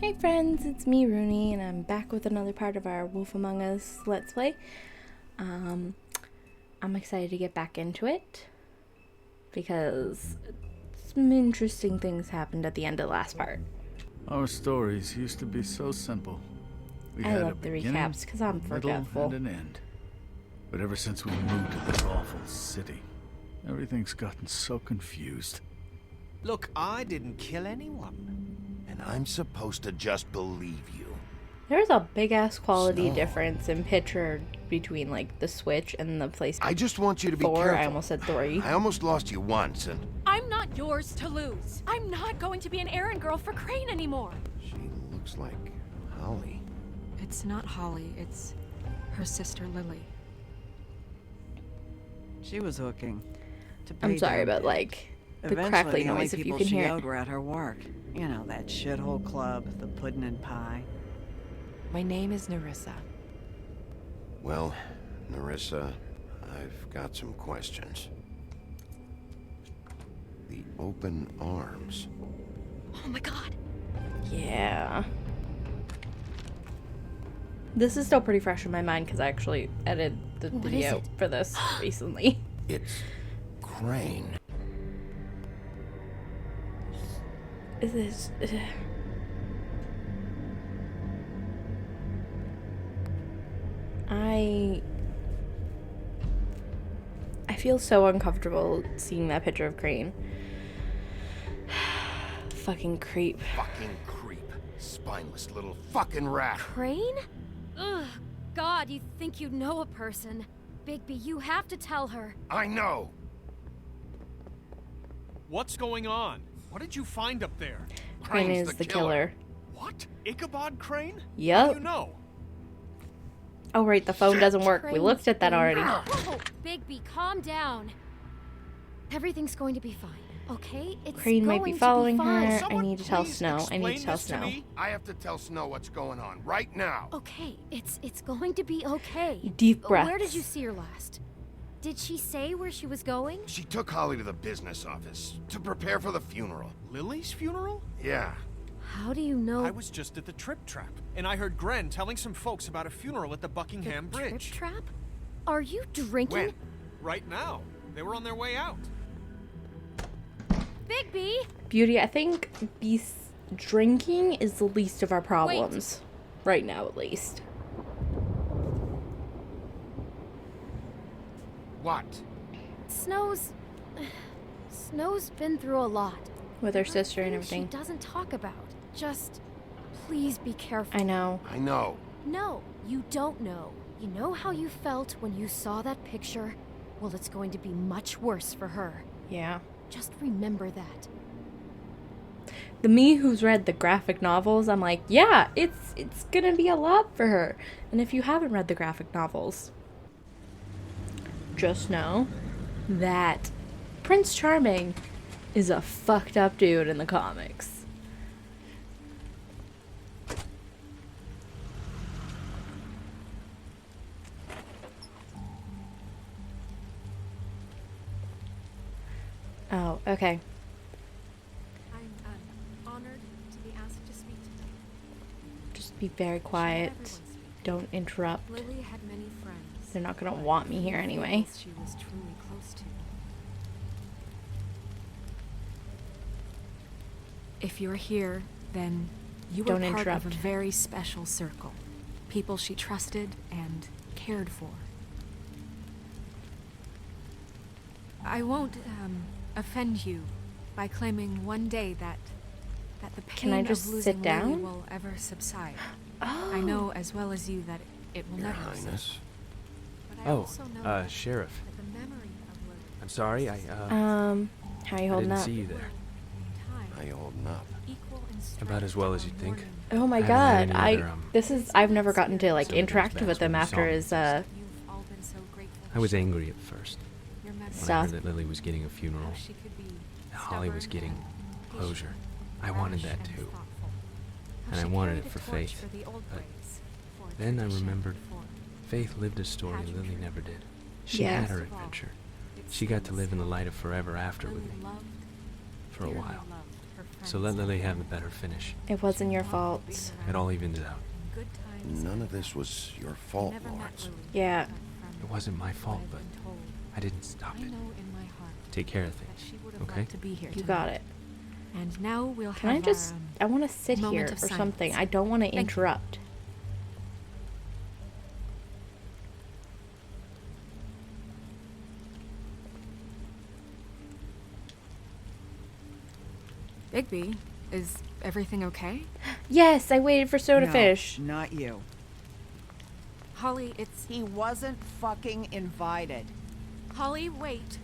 Hey friends, it's me Rooney, and I'm back with another part of our Wolf Among Us Let's Play. I'm excited to get back into it because some interesting things happened at the end of the last part. Our stories used to be so simple. We I had love a the beginning, recaps because I'm middle, forgetful. and an end. But ever since we moved to this awful city, everything's gotten so confused. Look, I didn't kill anyone. And I'm supposed to just believe you. There's a big ass quality Snow. difference in picture between like the Switch and the PlayStation I just want you to be 4. careful. I almost said 3. I almost lost you once, and I'm not yours to lose. I'm not going to be an errand girl for Crane anymore. she looks like Holly. It's not Holly, it's her sister Lily. She was hooking. To pay I'm sorry, down but debt. like the Eventually, crackly the only noise if you people can she hear owed it. were at her work. You know, that shithole club, the puddin' and pie. My name is Nerissa. Well, Nerissa, I've got some questions. The open arms. Oh my god. Yeah. This is still pretty fresh in my mind because I actually edited the What is video it? for this recently. It's Crane. Is this... I feel so uncomfortable seeing that picture of Crane. Fucking creep. Fucking creep. Spineless little fucking rat. Crane? Ugh. God, you think you know a person. Bigby, you have to tell her. I know. What's going on? What did you find up there? Crane Crane's is the killer. What? Ichabod Crane? How Yep. do you know? Oh right, the phone doesn't work. We Crane's looked at that been- already. Whoa, Bigby, calm down. Everything's going to be fine, okay? It's Crane might going be following to be fine. her. I Someone need to tell please Snow. I need to explain tell this to Snow. me? I have to tell Snow what's going on right now. Okay, it's going to be okay. Deep breaths. Where did you see her last? Did she say where she was going? She took Holly to the business office to prepare for the funeral. Lily's funeral? Yeah. How do you know? I was just at the Trip Trap, and I heard Gren telling some folks about a funeral at the Buckingham Trip Bridge. Trap? Are you drinking? When? Right now. They were on their way out. Bigby! Beauty, I think drinking is the least of our problems. Right now, at least. What? Snow's been through a lot. With her sister and Things everything. She doesn't talk about. Just please be careful. I know. I know. No, you don't know. You know how you felt when you saw that picture? Well, it's going to be much worse for her. Yeah. Just remember that. The me who's read the graphic novels, I'm like, yeah, it's gonna be a lot for her. And if you haven't read the graphic novels, just know that Prince Charming is a fucked up dude in the comics. Oh, okay. I'm honored to be asked to speak tonight. Just be very quiet. Don't interrupt. Lily had many friends. They're not gonna want me here anyway. She was truly close to. If you're here, then you were Don't part interrupt. of a very special circle. People she trusted and cared for. I won't offend you by claiming one day that the pain Can I just of losing sit down? Lily will ever subside. Oh. I know as well as you that it will Your never Highness. subside. But I also know that Sheriff. the memory of Lily I'm sorry, how you I holding didn't up? see you there. time How you holding up? equal in strength About as well as to you'd our think. mourning. Oh my I haven't had god, any other, this is I've never gotten to like Some of the interact things with them back when after you his You've all been so grateful I was that she- angry at first your memory when I Stuff. heard that Lily was getting a funeral. how she could be and Holly was stubborn getting and closure. patient, I wanted rash that and too. thoughtful. How And I she wanted carried it a for torch Faith, for the old but ways, for Then I tradition remembered and form. Faith lived a story Pageantry. Lily never did. She Yes. had her adventure. She got to live in the light of forever after with me. For a while. So let Lily have a better finish. It wasn't your fault. It all evens out. Good times. None of this was your fault, Never met Lawrence. Lily, Yeah. but from It wasn't my what fault, I've but been told, I didn't stop I it. know in my heart Take care of that things. she would have Okay? loved to be here You tonight. got it. And now we'll Can have I just... I want to sit moment here of or something. silence. I don't want to Thank you. interrupt. Bigby, is everything okay? Yes, I waited for Soda No, Fish. not you. Holly, it's... He wasn't fucking invited. Holly, wait.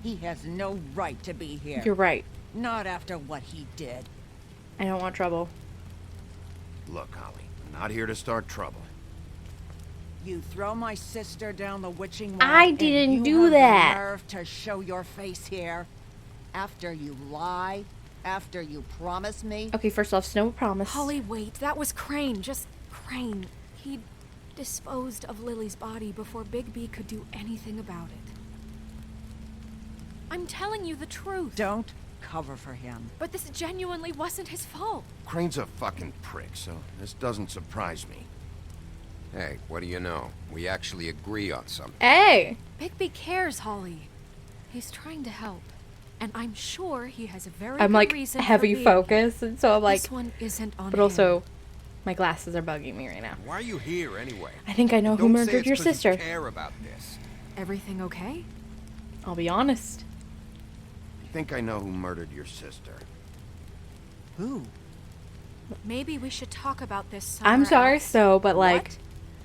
He has no right to be here. You're right. Not after what he did. I don't want trouble. Look, Holly, I'm not here to start trouble. You throw my sister down the witching well, I and didn't you do have that. the nerve to show your face here after you lie, after you promise me. Okay, first off, Snow promised. Holly, wait. That was Crane. Just Crane. He disposed of Lily's body before Bigby could do anything about it. I'm telling you the truth. Don't cover for him. But this genuinely wasn't his fault. Crane's a fucking prick, so this doesn't surprise me. Hey, what do you know? We actually agree on something. Hey! Bigby cares, Holly. He's trying to help. And I'm sure he has a very I'm good like reason for heavy being focus, and so I'm here. like, This one isn't on but him. also, my glasses are bugging me right now. Why are you here anyway? I think I know who Don't say murdered it's your 'cause you sister. care about this. Everything okay? I'll be honest. I think I know who murdered your sister. Who? Maybe we should talk about this somewhere I'm sorry, else. so, but like, What?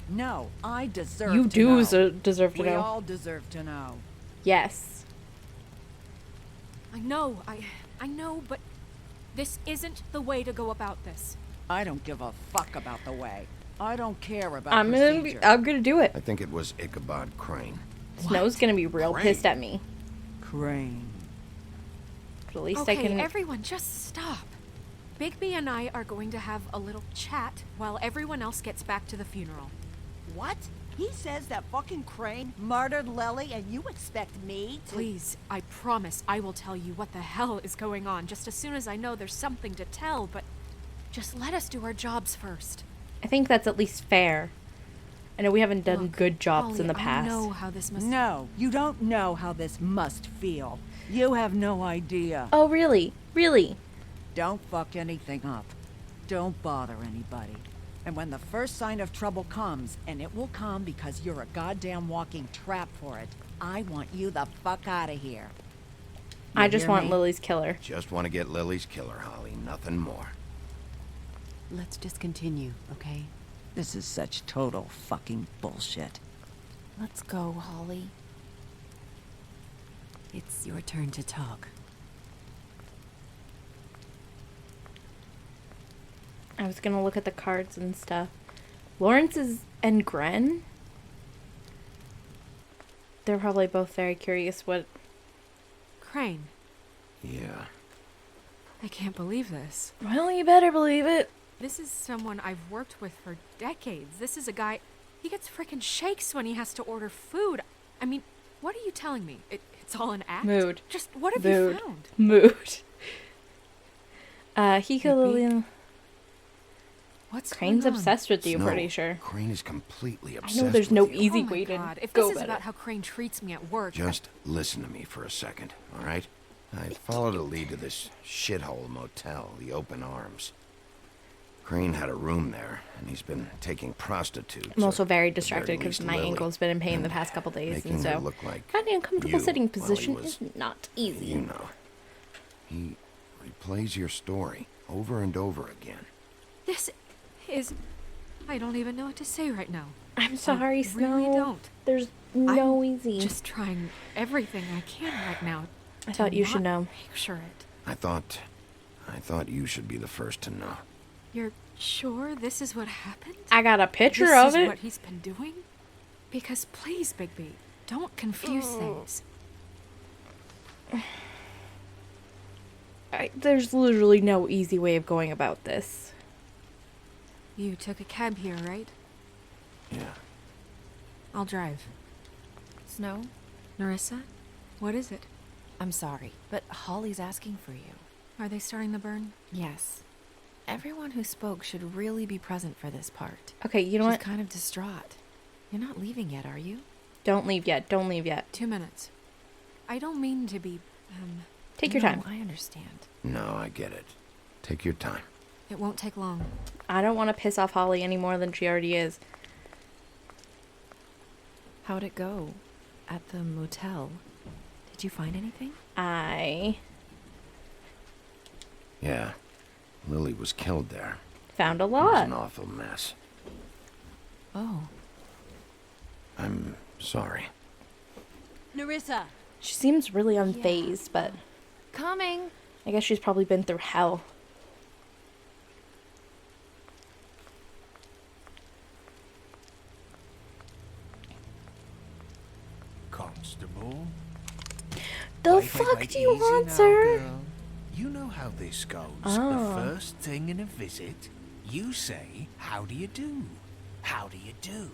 No, I deserve you to do know. deserve to We know. all deserve to know. Yes. I know, but this isn't the way to go about this. I don't give a fuck about the way. I don't care about I'm procedure. gonna do it. I think it was Ichabod Crane. Snow's gonna be real Crane. pissed at me. Crane. But at least Okay, I can. everyone, just stop. Bigby and I are going to have a little chat while everyone else gets back to the funeral. What? He says that fucking Crane murdered Lily and you expect me to... Please, I promise I will tell you what the hell is going on just as soon as I know there's something to tell, but just let us do our jobs first. I think that's at least fair. I know we haven't done Look, good jobs Holly, in the past. I know how this must... No, you don't know how this must feel. You have no idea. Oh, really? Really? Don't fuck anything up. Don't bother anybody. And when the first sign of trouble comes, and it will come because you're a goddamn walking trap for it, I want you the fuck out of here. I You just hear want me? Lily's killer. Just want to get Lily's killer, Holly. Nothing more. Let's just continue, okay? This is such total fucking bullshit. Let's go, Holly. It's your turn to talk. I was gonna look at the cards and stuff. Lawrence and Gren? They're probably both very curious what... Crane, Yeah. I can't believe this. Well, you better believe it. This is someone I've worked with for decades. This is a guy... He gets frickin' shakes when he has to order food. I mean, what are you telling me? It's all an act? Mood. Just what have Mood. you found? Mood. He killed Yippee. Lily. What's Crane's going on? obsessed with you, Snow, pretty sure. Crane is completely I obsessed know there's with no you. easy Oh my way to God. If go this is about about it. how Crane treats me at work... Just listen to me for a second, all right? I followed a lead to this shithole motel, the Open Arms. Crane had a room there, and he's been taking prostitutes. I'm also or very at the distracted because least my Lily, ankle's been in pain the and past couple days, making and her so look like finding a comfortable you sitting while he position was- is not easy. You know. He replays your story over and over again. This is... I don't even know what to say right now. I'm sorry, I Snow. really don't. There's no I'm easy. Just trying everything I can right now. I to thought you should not know. Picture it. I thought you should be the first to know. You're sure this is what happened? I got a picture this of is it. what he's been doing? Because please, Bigby, don't confuse things. There's literally no easy way of going about this. You took a cab here, right? Yeah. I'll drive. Snow, Narissa, what is it? I'm sorry, but Holly's asking for you. Are they starting the burn? Yes. Everyone who spoke should really be present for this part. Okay, you know She's what? kind of distraught. You're not leaving yet, are you? Don't leave yet. Don't leave yet. 2 minutes. I don't mean to be, Take your No, time. I understand. No, I get it. Take your time. it won't take long. I don't want to piss off Holly any more than she already is. How'd it go? At the motel? Did you find anything? I Yeah. Lily was killed there. found a It was lot. an awful mess. Oh. I'm sorry. Nerissa! She seems really unfazed, but Coming! I guess she's probably been through hell. Constable. The Wait, fuck wait, do you easy want, now, sir? girl. You know how this goes. Oh. The first thing in a visit, you say, "How do you do? How do you do?"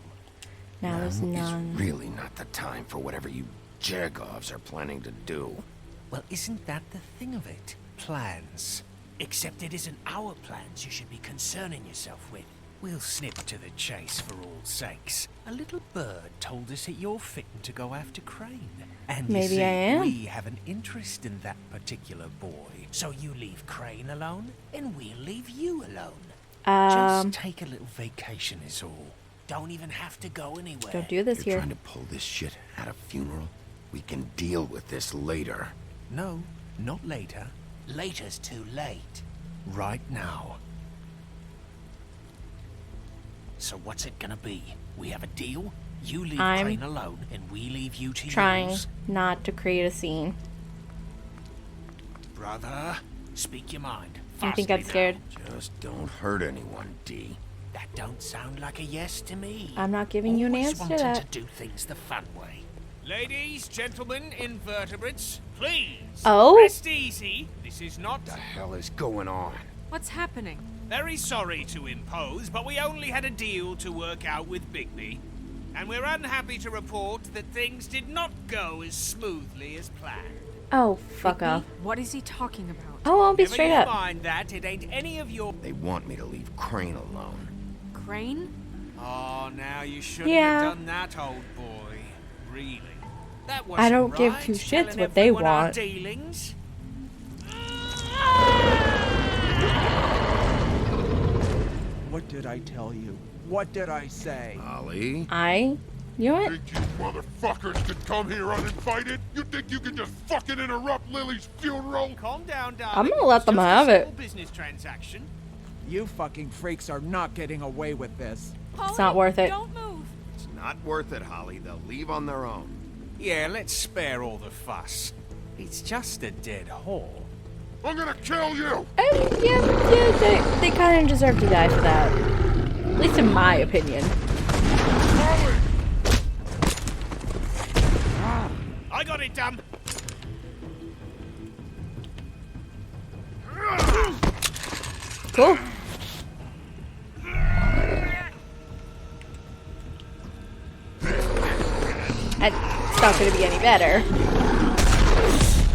Now there's Now none. is really not the time for whatever you Jergovs are planning to do. Well, isn't that the thing of it? Plans. Except it isn't our plans you should be concerning yourself with. We'll snip to the chase for all sakes. A little bird told us that you're fitting to go after Crane. And Maybe you see, I am. we have an interest in that particular boy. So you leave Crane alone, and we'll leave you alone. Just take a little vacation is all. Don't even have to go anywhere. Don't do this You're here. trying to pull this shit at a funeral? We can deal with this later. No, not later. Later's too late. Right now. So what's it gonna be? We have a deal? You leave I'm Crane alone, and we leave you to Trying yours. not to create a scene. Brother, speak your mind. I think Fastly I'm scared. now. Just don't hurt anyone, D. That don't sound like a yes to me. I'm not giving you an Always answer to wanting that. to do things the fun way. Ladies, gentlemen, invertebrates, please. Oh? Rest easy. This is not. The hell is going on? What's happening? Very sorry to impose, but we only had a deal to work out with Bigby. And we're unhappy to report that things did not go as smoothly as planned. Oh, fuck off. What is he talking about? Oh, I'll be Never straight you up. mind that, it ain't any of your... They want me to leave Crane alone. Crane? Oh, now you shouldn't Yeah. have done that, old boy. Really. That wasn't I don't give right, two shits telling what they everyone our want. dealings. What did I tell you? What did I say? Ollie? You know what? Think you motherfuckers could come here uninvited? You think you can just fucking interrupt Lily's funeral? Calm down, darling. I'm gonna let them Just a have it. simple business transaction. You fucking freaks are not getting away with this. It's not worth it. Don't move. It's not worth it, Holly. They'll leave on their own. Yeah, let's spare all the fuss. It's just a dead whore. I'm gonna kill you! Yeah, they kind of deserve to die for that. At least in my opinion. I got it, damn. Cool. It's not going to be any better.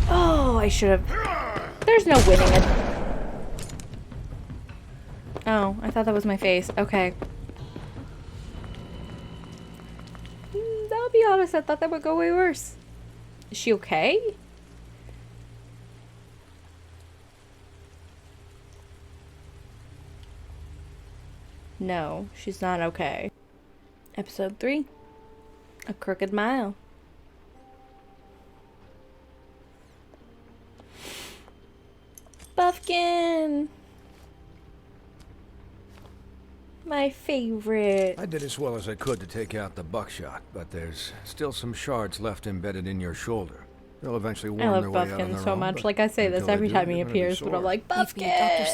Oh, I should have... There's no winning it. Oh, I thought that was my face. Okay. I'll be honest, I thought that would go way worse. Is she okay? No, she's not okay. Episode 3. A Crooked Mile. Buffkin! My favorite. I did as well as I could to take out the buckshot, but there's still some shards left embedded in your shoulder. They'll eventually I worm love their way out on Buffkin their so own, much. but Like I say this until they every do, time he they're gonna be appears, but I'm sore. like, Dr. Buffkin!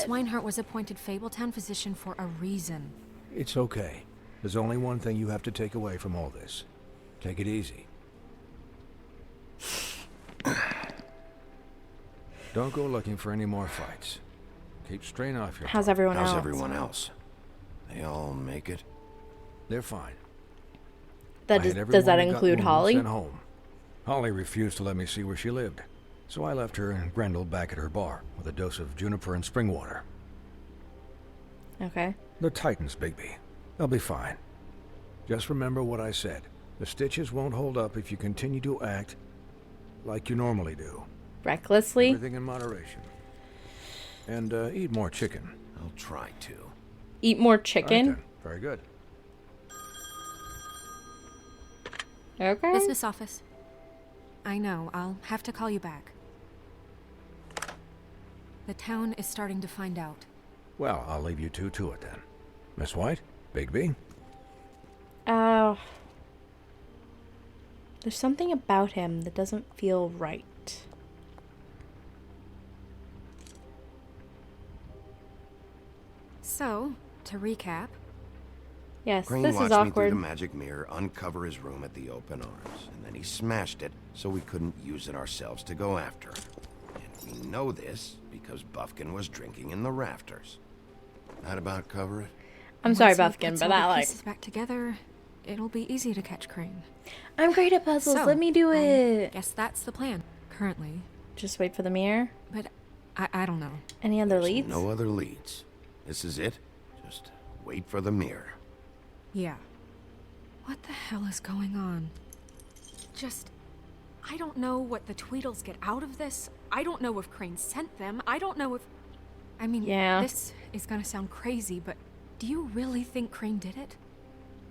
Swinehart was appointed Fabletown physician for a reason. It's okay. There's only one thing you have to take away from all this. Take it easy. Don't go looking for any more fights. Keep strain off your... How's everyone else? How's everyone else? They all make it? They're fine. That I had does that everyone who got include wounded Holly? sent home. Holly refused to let me see where she lived. So I left her and Grendel back at her bar with a dose of juniper and spring water. Okay. They're Titans, Bigby. They'll be fine. Just remember what I said. The stitches won't hold up if you continue to act like you normally do. Recklessly? Everything in moderation. And eat more chicken. I'll try to. Eat more All right, chicken? then. Very good. Okay. Business office. I know, I'll have to call you back. The town is starting to find out. Well, I'll leave you two to it then. Miss White? Bigby? Oh. There's something about him that doesn't feel right. So, to recap. Yes, Crane this is watched me through awkward. the magic mirror uncover his room at the open arms, and then he smashed it so we couldn't use it ourselves to go after him. And we know this because Buffkin was drinking in the rafters. That about cover it? I'm sorry, Once he Buffkin, puts but all the that pieces back together, it'll be easy to catch Crane. I'm great at puzzles. So, Let me do it. Guess that's the plan, currently. Just wait for the mirror. But I don't know. Any other leads? No other leads. This is it. Just wait for the mirror. Yeah. What the hell is going on? I don't know what the Tweedles get out of this. I don't know if Crane sent them. I don't know if... I mean, Yeah. this is gonna sound crazy, but do you really think Crane did it?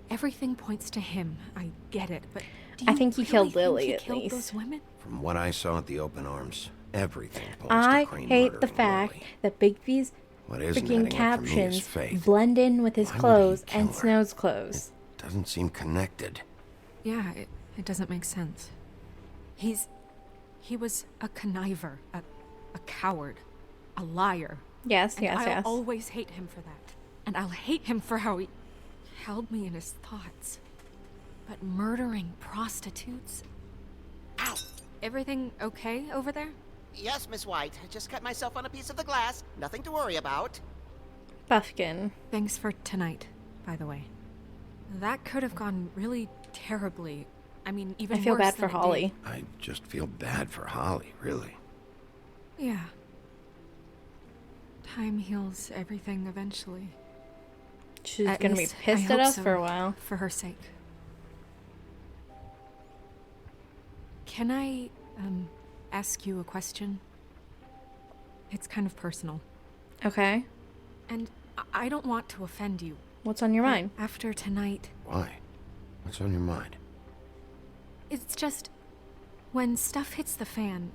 Everything points to him. I get it, but do you I think he really killed think Lily, he at killed least. those women? From what I saw at the open arms, everything points I to Crane hate the murdering fact Lily. that Bigby's What isn't freaking adding up for me is captions faith. blend in with his Why would he clothes kill and her? Snow's clothes. Doesn't seem connected. Yeah, it doesn't make sense. He was a conniver, a coward, a liar. Yes, And yes, I'll yes. always hate him for that. And I'll hate him for how he held me in his thoughts. But murdering prostitutes? Ow! Everything okay over there? Yes, Miss White. I just cut myself on a piece of the glass. Nothing to worry about. Buffkin. Thanks for tonight, by the way. That could have gone really terribly. I mean, even I feel worse bad for than it did. Holly. I just feel bad for Holly, really. Yeah. Time heals everything eventually. She's At gonna be least, I pissed at hope us so, for a while. For her sake. Can I, ask you a question? It's kind of personal. Okay. And I don't want to offend you. What's on your but mind? After tonight, Why? What's on your mind? it's just... When stuff hits the fan,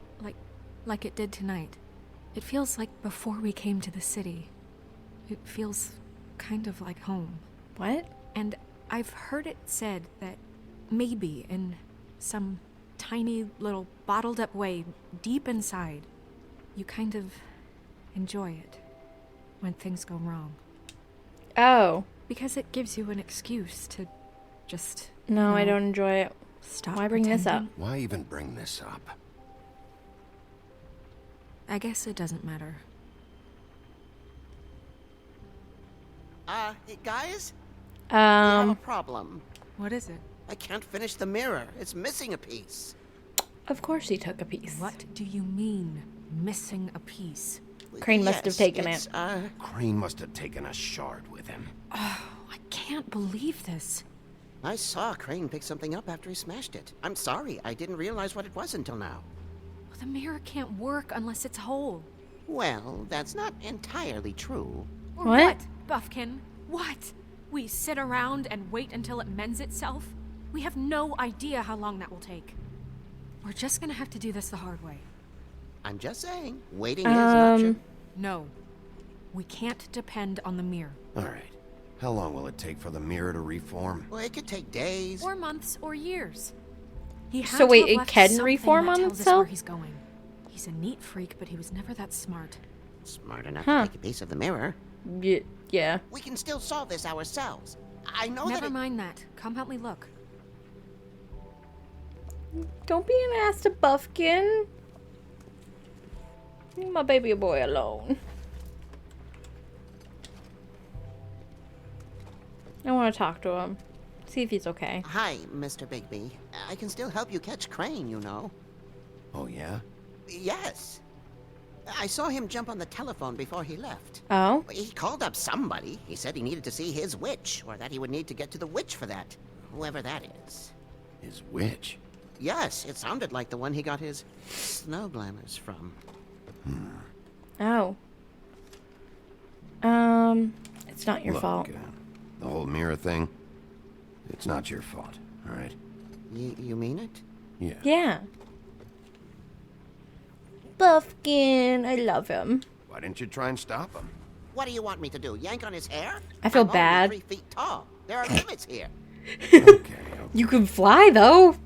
like it did tonight, it feels like before we came to the city. It feels kind of like home. What? And I've heard it said that maybe in some tiny little bottled up way deep inside, you kind of enjoy it when things go wrong. Oh. Because it gives you an excuse to just... No, you I know, don't enjoy it. Stop Why bring this up? pretending. Why even bring this up? I guess it doesn't matter. Hey, guys? We have a Um, problem. What is it? I can't finish the mirror. It's missing a piece. of course he took a piece. What do you mean, missing a piece? Crane must have Yes, taken it's, it. Crane must have taken a shard with him. I can't believe this. I saw Crane pick something up after he smashed it. I'm sorry, I didn't realize what it was until now. Well, the mirror can't work unless it's whole. Well, that's not entirely true. Or What? Buffkin? What? We sit around and wait until it mends itself? We have no idea how long that will take. We're just gonna have to do this the hard way. I'm just saying, waiting is an option. No. We can't depend on the mirror. All right. How long will it take for the mirror to reform? Well, it could take days. Or months or years. He had So to wait, have it left can something reform that on tells us itself? where he's going. He's a neat freak, but he was never that smart. Smart enough Huh. to take a piece of the mirror. Yeah. We can still solve this ourselves. I know Never that mind that. Come help me look. Don't be an ass to Buffkin. Leave my baby boy alone. I want to talk to him. See if he's okay. Hi, Mr. Bigby. I can still help you catch Crane, you know. Oh, yeah? Yes. I saw him jump on the telephone before he left. Oh? He called up somebody. He said he needed to see his witch, or that he would need to get to the witch for that. Whoever that is. His witch? Yes, it sounded like the one he got his snow glamours from. Oh. It's not your Look, fault. The whole mirror thing, it's not your fault, all right? You mean it? Yeah. Yeah. Buffkin, I love him. Why didn't you try and stop him? What do you want me to do? Yank on his hair? I feel I'm bad. only 3 feet tall. There are limits here. You can fly, though.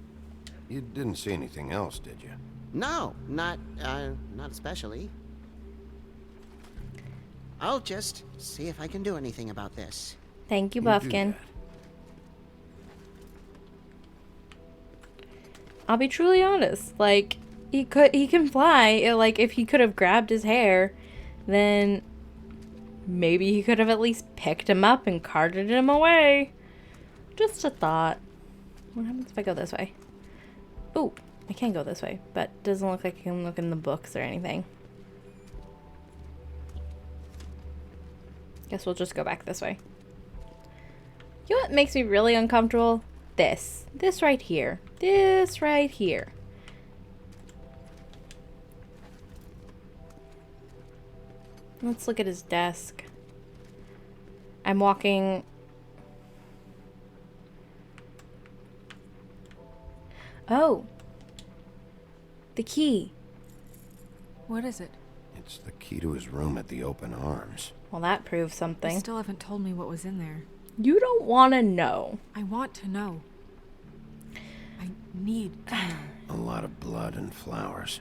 You didn't see anything else, did you? No, not especially. I'll just see if I can do anything about this. Thank you, You do Buffkin. I'll be truly honest. Like, he can fly. Like, if he could have grabbed his hair, then maybe he could have at least picked him up and carted him away. Just a thought. What happens if I go this way? Ooh, I can go this way, but doesn't look like I can look in the books or anything. Guess we'll just go back this way. You know what makes me really uncomfortable? This. This right here. This right here. Let's look at his desk. I'm walking... Oh. The key. What is it? It's the key to his room at the Open Arms. Well, that proves You something. still haven't told me what was in there. You don't want to know. I want to know. I need to know. A lot of blood and flowers.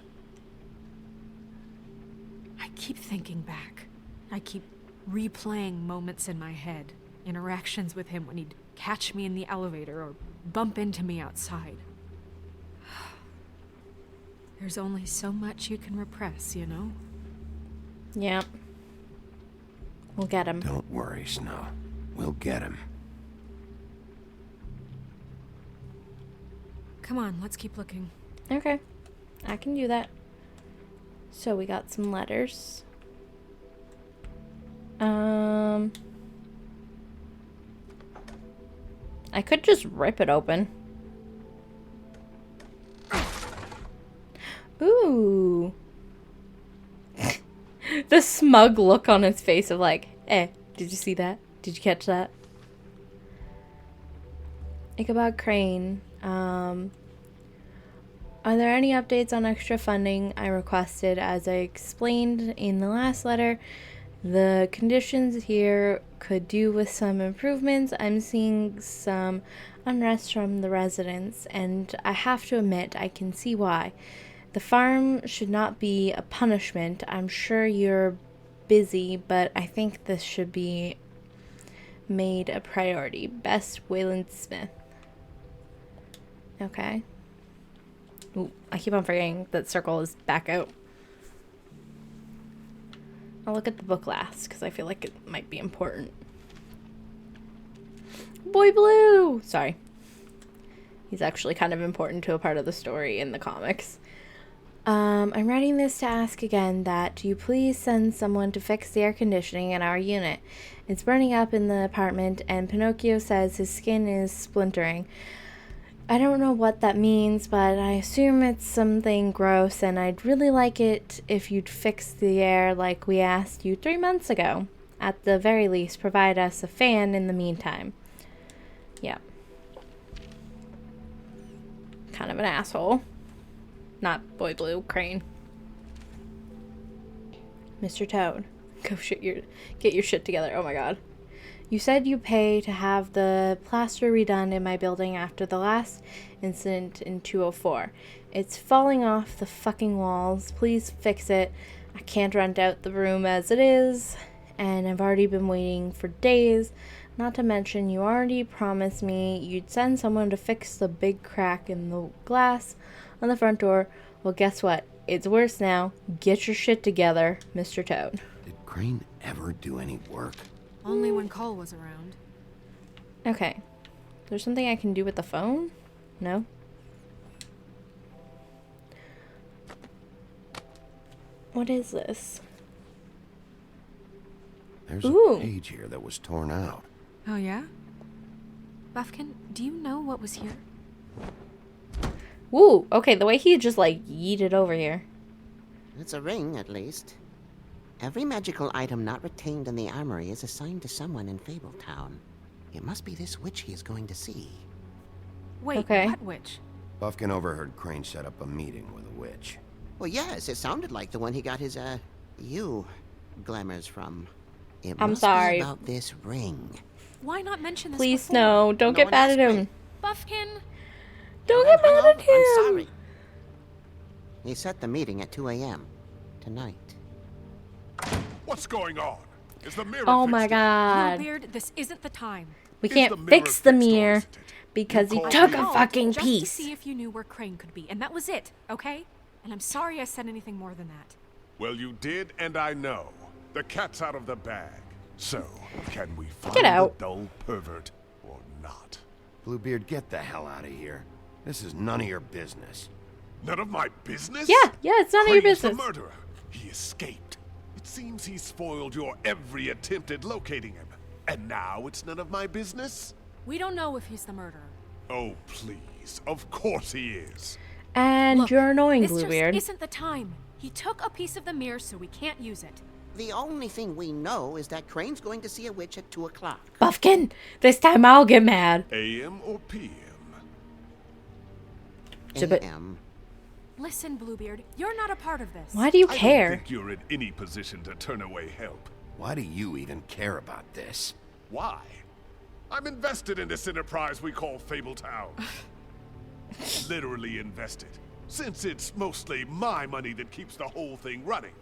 I keep thinking back. I keep replaying moments in my head. Interactions with him when he'd catch me in the elevator or bump into me outside. There's only so much you can repress, you know? Yep. We'll get him. Don't worry, Snow. We'll get him. Come on, let's keep looking. Okay. I can do that. So we got some letters. I could just rip it open. Ooh. The smug look on his face of like, did you see that? Did you catch that? Ichabod Crane. Are there any updates on extra funding I requested? As I explained in the last letter, the conditions here could do with some improvements. I'm seeing some unrest from the residents, and I have to admit, I can see why. The farm should not be a punishment. I'm sure you're busy, but I think this should be made a priority. Best, Wayland Smith. Okay. Ooh, I keep on forgetting that circle is back out. I'll look at the book last, because I feel like it might be important. Boy Blue! Sorry. He's actually kind of important to a part of the story in the comics. I'm writing this to ask again that you please send someone to fix the air conditioning in our unit. It's burning up in the apartment, and Pinocchio says his skin is splintering. I don't know what that means, but I assume it's something gross, and I'd really like it if you'd fix the air like we asked you 3 months ago. At the very least, provide us a fan in the meantime. Yeah. Kind of an asshole. Not Boy Blue, Crane. Mr. Toad, go get your shit together. Oh my god. You said you pay to have the plaster redone in my building after the last incident in 204. It's falling off the fucking walls. Please fix it. I can't rent out the room as it is, and I've already been waiting for days. Not to mention, you already promised me you'd send someone to fix the big crack in the glass on the front door. Well, guess what? It's worse now. Get your shit together, Mr. Toad. Did Crane ever do any work? Only when Cole was around. Okay. There's something I can do with the phone? No? What is this? There's Ooh. a page here that was torn out. Oh, yeah? Buffkin, do you know what was here? Woo, okay, the way he just like yeeted over here. It's a ring, at least. Every magical item not retained in the armory is assigned to someone in Fabletown. It must be this witch he is going to see. Wait, Okay. what witch? Buffkin overheard Crane set up a meeting with a witch. Well, yes, it sounded like the one he got his, glamours from. It I'm must sorry. be about this ring. Why not mention this Please, before? no, don't No get one mad at asked him. me. Buffkin! Don't get mad at him. I'm sorry. He set the meeting at 2 a.m. tonight. What's going on? Is the mirror Oh my fixed? god. Bluebeard, this isn't the time. We Is can't the mirror fix the fixed or mirror isn't it? because he called took me. a Called fucking just piece. to see if you knew where Crane could be, and that was it, okay? And I'm sorry I said anything more than that. Well, you did, and I know. The cat's out of the bag. So, can we find Get out. the dull pervert or not? Bluebeard, get the hell out of here. This is none of your business. None of my business? Yeah, it's none of your Crane's business. the murderer. He escaped. It seems he spoiled your every attempt at locating him. And now it's none of my business? We don't know if he's the murderer. Oh, please. Of course he is. And Look, you're annoying, this Bluebeard. just isn't the time. He took a piece of the mirror, so we can't use it. The only thing we know is that Crane's going to see a witch at 2 o'clock. Buffkin, this time I'll get mad. AM or PM? A.M. Listen, Bluebeard, you're not a part of this. Why do you I don't care? think you're in any position to turn away help. Why do you even care about this? Why? I'm invested in this enterprise we call Fabletown. Literally invested. Since it's mostly my money that keeps the whole thing running.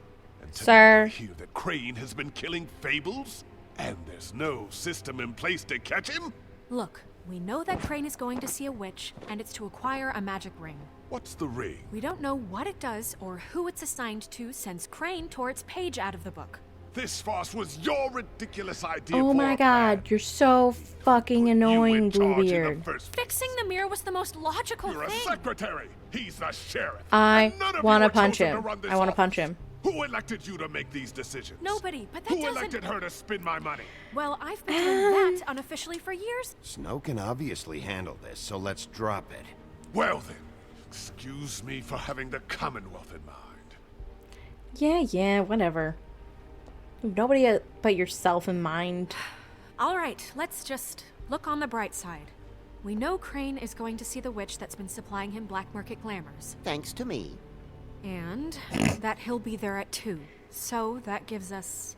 And tonight Sir. I hear that Crane has been killing fables? And there's no system in place to catch him? Look, we know that Crane is going to see a witch, and it's to acquire a magic ring. What's the ring? We don't know what it does or who it's assigned to since Crane tore its page out of the book. This farce was your ridiculous idea. Oh for my a god, plan. you're so fucking annoying, You in charge in the Bluebeard. first place. Fixing the mirror was the most logical You're a thing. secretary. He's the sheriff. I And none of want you to were punch chosen him. to run this I want to office. punch him. Who elected you to make these decisions? Nobody, but that Who doesn't... elected her to spend my money? Well, I've been doing that unofficially for years. Snow can obviously handle this, so let's drop it. Well then, excuse me for having the Commonwealth in mind. Yeah, whatever. Nobody but yourself in mind. All right, let's just look on the bright side. We know Crane is going to see the witch that's been supplying him black market glamours. Thanks to me. And that he'll be there at 2. So that gives us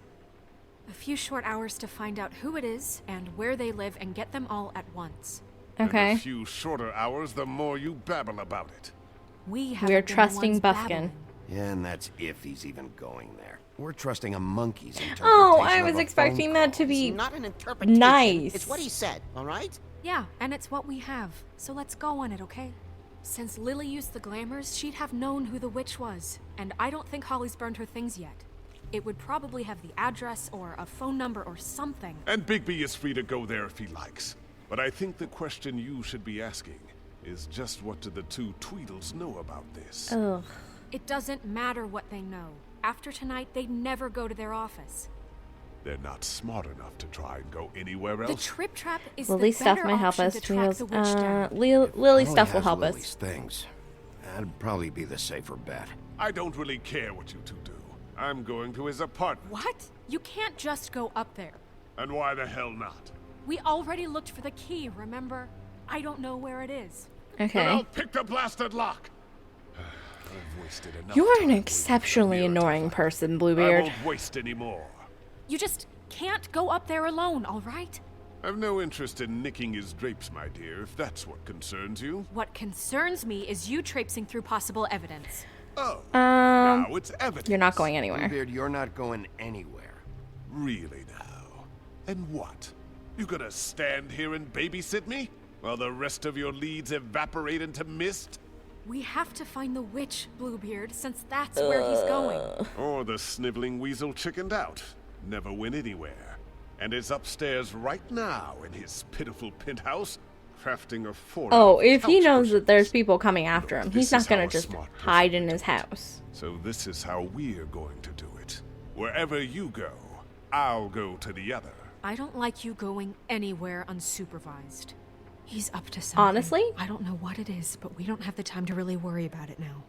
a few short hours to find out who it is and where they live and get them all at once. Okay. In a few shorter hours, the more you babble about it. We have We're trusting Buffkin. Yeah, and that's if he's even going there. We're trusting a monkey's interpretation Oh, I was of a expecting phone that call. to be It's not an interpretation. nice. It's what he said, all right? Yeah, and it's what we have. So let's go on it, okay? Since Lily used the glamours, she'd have known who the witch was. And I don't think Holly's burned her things yet. It would probably have the address or a phone number or something. And Bigby is free to go there if he likes. But I think the question you should be asking is just what do the two Tweedles know about this? Ugh. It doesn't matter what they know. After tonight, they'd never go to their office. They're not smart enough to try and go anywhere The else. Trip Trap is Lily the stuff better might help option us. to track the witch down. Lily Holly stuff will has help Lily's us. things. That'd probably be the safer bet. I don't really care what you two do. I'm going to his apartment. What? You can't just go up there. And why the hell not? We already looked for the key, remember? I don't know where it is. Then Okay. I'll pick the blasted lock. I've wasted enough You are an time waiting for exceptionally the mirror to annoying find. person, I Bluebeard. won't waste any more. You just can't go up there alone, all right? I've no interest in nicking his drapes, my dear, if that's what concerns you. What concerns me is you traipsing through possible evidence. Oh, now it's evidence. You're not going anywhere. Bluebeard, you're not going anywhere. Really now? And what? You gonna stand here and babysit me? While the rest of your leads evaporate into mist? We have to find the witch, Bluebeard, since that's where he's going. Or the sniveling weasel chickened out. Never went anywhere. And is upstairs right now in his pitiful penthouse, crafting a fort. Oh, out of if he couch knows cushions. that there's people coming after him, he's This not is gonna how a just smart person hide in would his do it. house. So this is how we're going to do it. Wherever you go, I'll go to the other. I don't like you going anywhere unsupervised. He's up to something. Honestly? I don't know what it is, but we don't have the time to really worry about it now.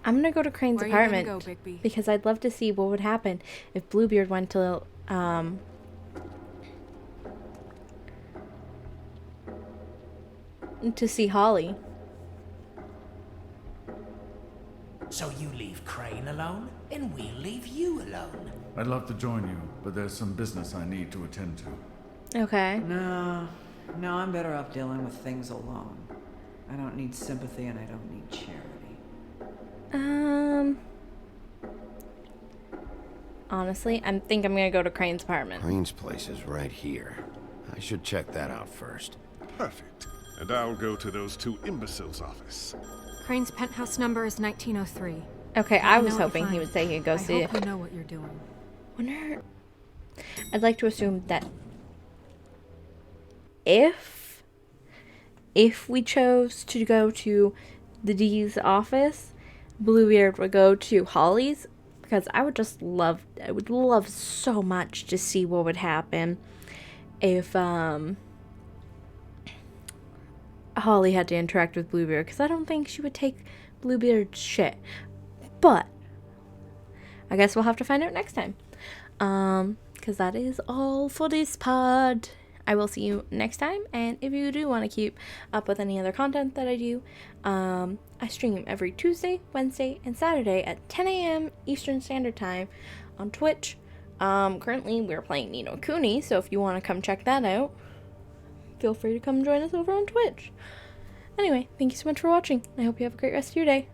I'm gonna go to Crane's Where are you gonna apartment go, Bigby? because I'd love to see what would happen if Bluebeard went to see Holly. So you leave Crane alone, and we'll leave you alone. I'd love to join you, but there's some business I need to attend to. Okay. No, I'm better off dealing with things alone. I don't need sympathy and I don't need charity. Honestly, I think I'm gonna go to Crane's apartment. Crane's place is right here. I should check that out first. Perfect. And I'll go to those two imbeciles' office. Crane's penthouse number is 1903. Okay, Let I me was know what you hoping he find. would say he'd go see I it. hope you know what you're doing. Wonder. I'd like to assume that if we chose to go to the D's office, Bluebeard would go to Holly's, because I would love so much to see what would happen if Holly had to interact with Bluebeard, because I don't think she would take Bluebeard's shit. But I guess we'll have to find out next time. Because that is all for this pod. I will see you next time, and if you do want to keep up with any other content that I do, I stream every Tuesday, Wednesday, and Saturday at 10 a.m. Eastern Standard Time on Twitch. Currently, we're playing Ni no Kuni, so if you want to come check that out, feel free to come join us over on Twitch. Anyway, thank you so much for watching. I hope you have a great rest of your day.